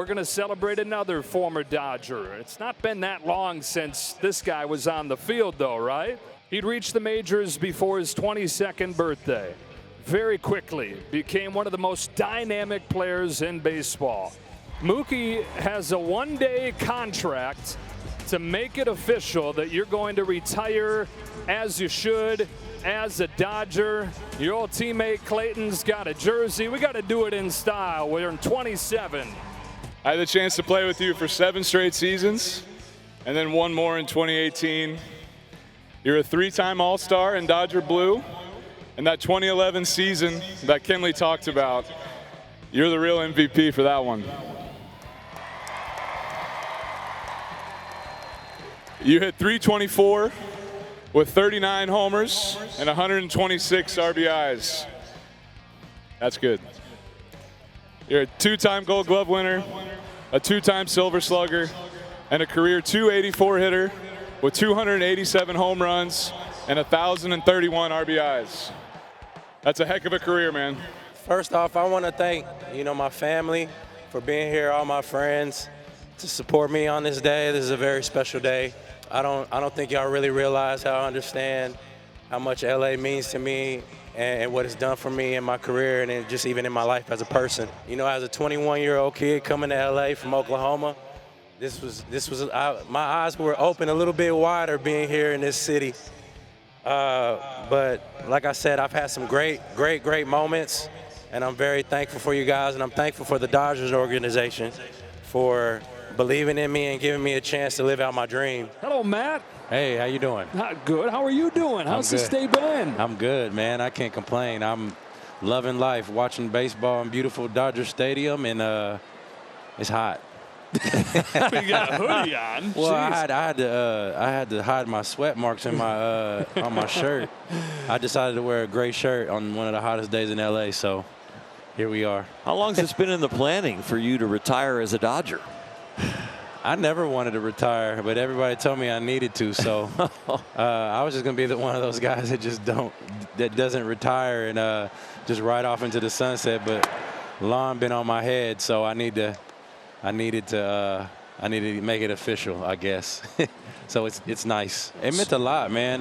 we're going to celebrate another former Dodger. It's not been that long since this guy was on the field, though, right? He'd reached the majors before his 22nd birthday. Very quickly became one of the most dynamic players in baseball. Mookie has a one-day contract to make it official that you're going to retire as you should, as a Dodger. Your old teammate Clayton's got a jersey. We got to do it in style. We're in 27. I had the chance to play with you for 7 straight seasons, and then one more in 2018. You're a 3-time All-Star in Dodger Blue, and that 2011 season that Kenley talked about, you're the real MVP for that one. You hit .324 with 39 homers and 126 RBIs. That's good. You're a 2-time Gold Glove winner, a 2-time Silver Slugger, and a career .284 hitter with 287 home runs and 1,031 RBIs. That's a heck of a career, man. First off, I want to thank, my family for being here, all my friends, to support me on this day. This is a very special day. I don't think y'all really realize how I understand how much LA means to me and what it's done for me in my career and just even in my life as a person. As a 21-year-old kid coming to LA from Oklahoma, my eyes were open a little bit wider being here in this city. But like I said, I've had some great moments, and I'm very thankful for you guys, and I'm thankful for the Dodgers organization for believing in me and giving me a chance to live out my dream. Hello, Matt. Hey, how you doing? Not good. How are you doing? How's this day been? I'm good, man. I can't complain. I'm loving life, watching baseball in beautiful Dodger Stadium, and it's hot. You got a hoodie on. Well, I had to hide my sweat marks in my on my shirt. I decided to wear a gray shirt on one of the hottest days in LA, so here we are. How long has it been in the planning for you to retire as a Dodger? I never wanted to retire, but everybody told me I needed to, so I was just gonna be one of those guys that doesn't retire and just ride off into the sunset. But lawn been on my head, so I needed to make it official, I guess. So it's nice. It meant a lot, man.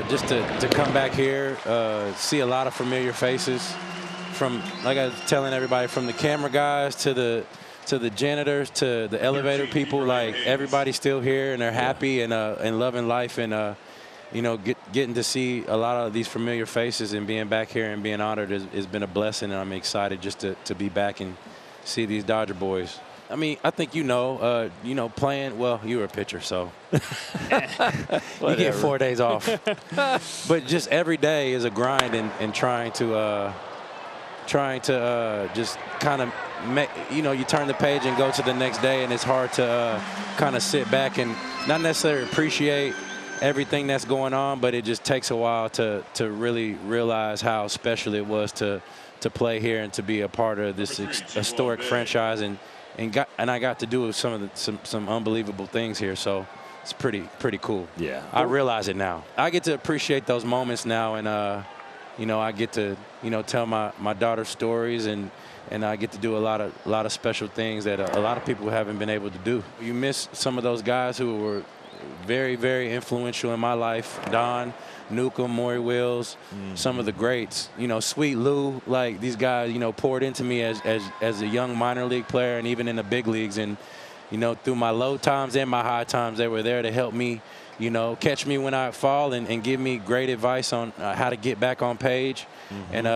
Just to come back here, see a lot of familiar faces, from, like I was telling everybody, from the camera guys to the janitors to the elevator people. Like, everybody's still here and they're happy and loving life, and getting to see a lot of these familiar faces and being back here and being honored has been a blessing, and I'm excited just to be back and see these Dodger boys. I mean, I think playing, well, you were a pitcher, so you get 4 days off. But just every day is a grind and trying to just kind of make, you turn the page and go to the next day, and it's hard to kind of sit back and not necessarily appreciate everything that's going on, but it just takes a while to really realize how special it was to play here and to be a part of this historic franchise, and I got to do some unbelievable things here, so it's pretty cool. Yeah, I realize it now. I get to appreciate those moments now, and I get to tell my daughter's stories, and I get to do a lot of special things that a lot of people haven't been able to do. You miss some of those guys who were very, very influential in my life. Don, Newcomb, Maury Wills, some of the greats. Sweet Lou, like, these guys, poured into me as a young minor league player and even in the big leagues. And, through my low times and my high times, they were there to help me, catch me when I fall and give me great advice on how to get back on page and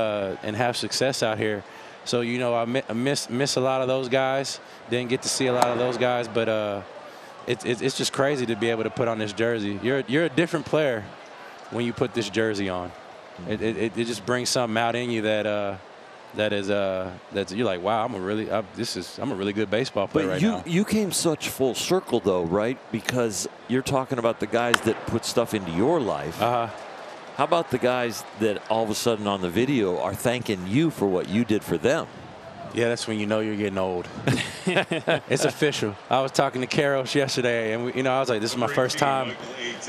have success out here. So, I miss a lot of those guys. Didn't get to see a lot of those guys, but it's just crazy to be able to put on this jersey. You're a different player when you put this jersey on. It just brings something out in you that's you're like, wow, I'm a really good baseball player right now. You came such full circle, though, right? Because you're talking about the guys that put stuff into your life. How about the guys that all of a sudden on the video are thanking you for what you did for them? Yeah, that's when you know you're getting old. It's official. I was talking to Karos yesterday, and I was like, this is my first time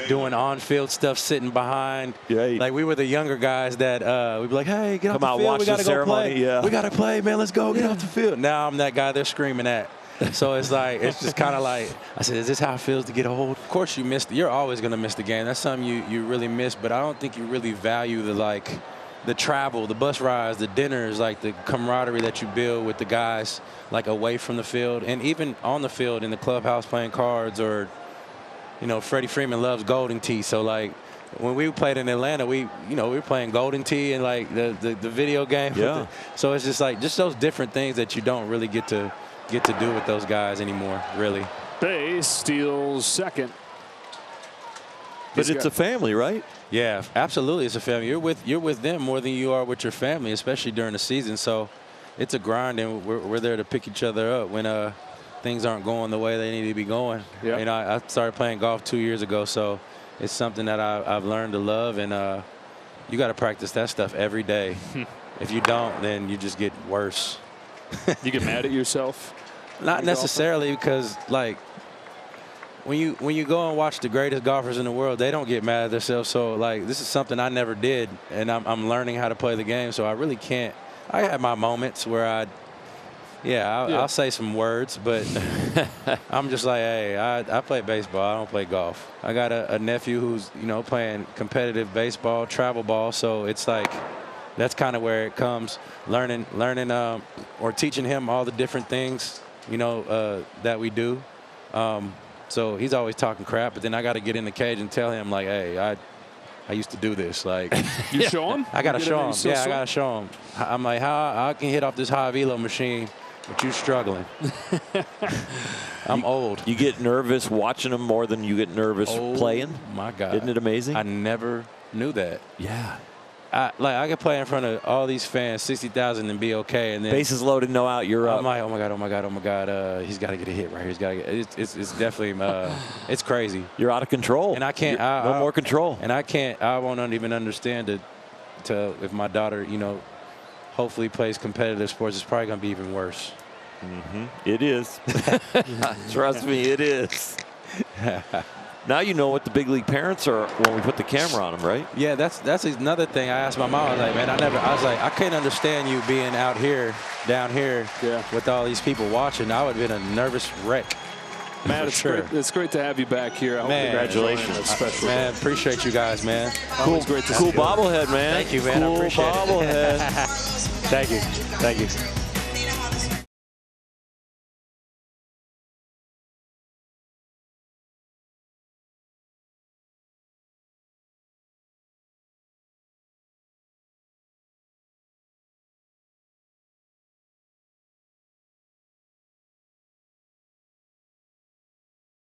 doing on-field stuff, sitting behind. Yeah. Like, we were the younger guys that we'd be like, hey, get off the field. Watch We got to the go ceremony. play. Yeah. We got to play, man. Let's go. Get off the field. Now I'm that guy they're screaming at. So it's like, it's just kind of like, I said, is this how it feels to get old? Of course you missed, you're always going to miss the game. That's something you really miss, but I don't think you really value the travel, the bus rides, the dinners, like the camaraderie that you build with the guys, like away from the field and even on the field in the clubhouse playing cards, or, you know, Freddie Freeman loves Golden Tee. So like when we played in Atlanta, we were playing Golden Tee and like the video game. Yeah. So it's just like those different things that you don't really get to do with those guys anymore, really. Bay steals second. But it's a family, right? Yeah, absolutely. It's a family. You're with them more than you are with your family, especially during the season. So it's a grind, and we're there to pick each other up when things aren't going the way they need to be going. Yeah. You know, I started playing golf 2 years ago, so it's something that I've learned to love, and you got to practice that stuff every day. If you don't, then you just get worse. You get mad at yourself? Not necessarily, because like when you go and watch the greatest golfers in the world, they don't get mad at themselves. So like this is something I never did, and I'm learning how to play the game. So I really can't. I have my moments where I'll say some words, but I'm just like, hey, I play baseball. I don't play golf. I got a nephew who's playing competitive baseball, travel ball. So it's like that's kind of where it comes. Learning or teaching him all the different things that we do. So he's always talking crap, but then I got to get in the cage and tell him like, hey, I used to do this. Like, you show him? I got to show him. Yeah, I got to show him. I'm like, how I can hit off this high velo machine, but you struggling. I'm old. You get nervous watching them more than you get nervous playing? My God. Isn't it amazing? I never knew that. Yeah. I could play in front of all these fans, 60,000, and be okay. And then bases loaded, no out, you're up. I'm like, oh my God. He's got to get a hit right here. He's got to get. It's definitely it's crazy. You're out of control. And I can't. No more control. And I can't. I won't even understand to if my daughter, hopefully plays competitive sports. It's probably going to be even worse. Mm-hmm. It is. Trust me, it is. Now you know what the big league parents are when we put the camera on them, right? Yeah, that's another thing. I asked my mom. I was like, man, I couldn't understand you being out here, down here, with all these people watching. I would have been a nervous wreck. Matt, it's great to have you back here. Congratulations. Man, appreciate you guys, man. Cool, great to see cool you. bobblehead, man. Thank you, man. Cool I appreciate bobblehead. it. Thank you.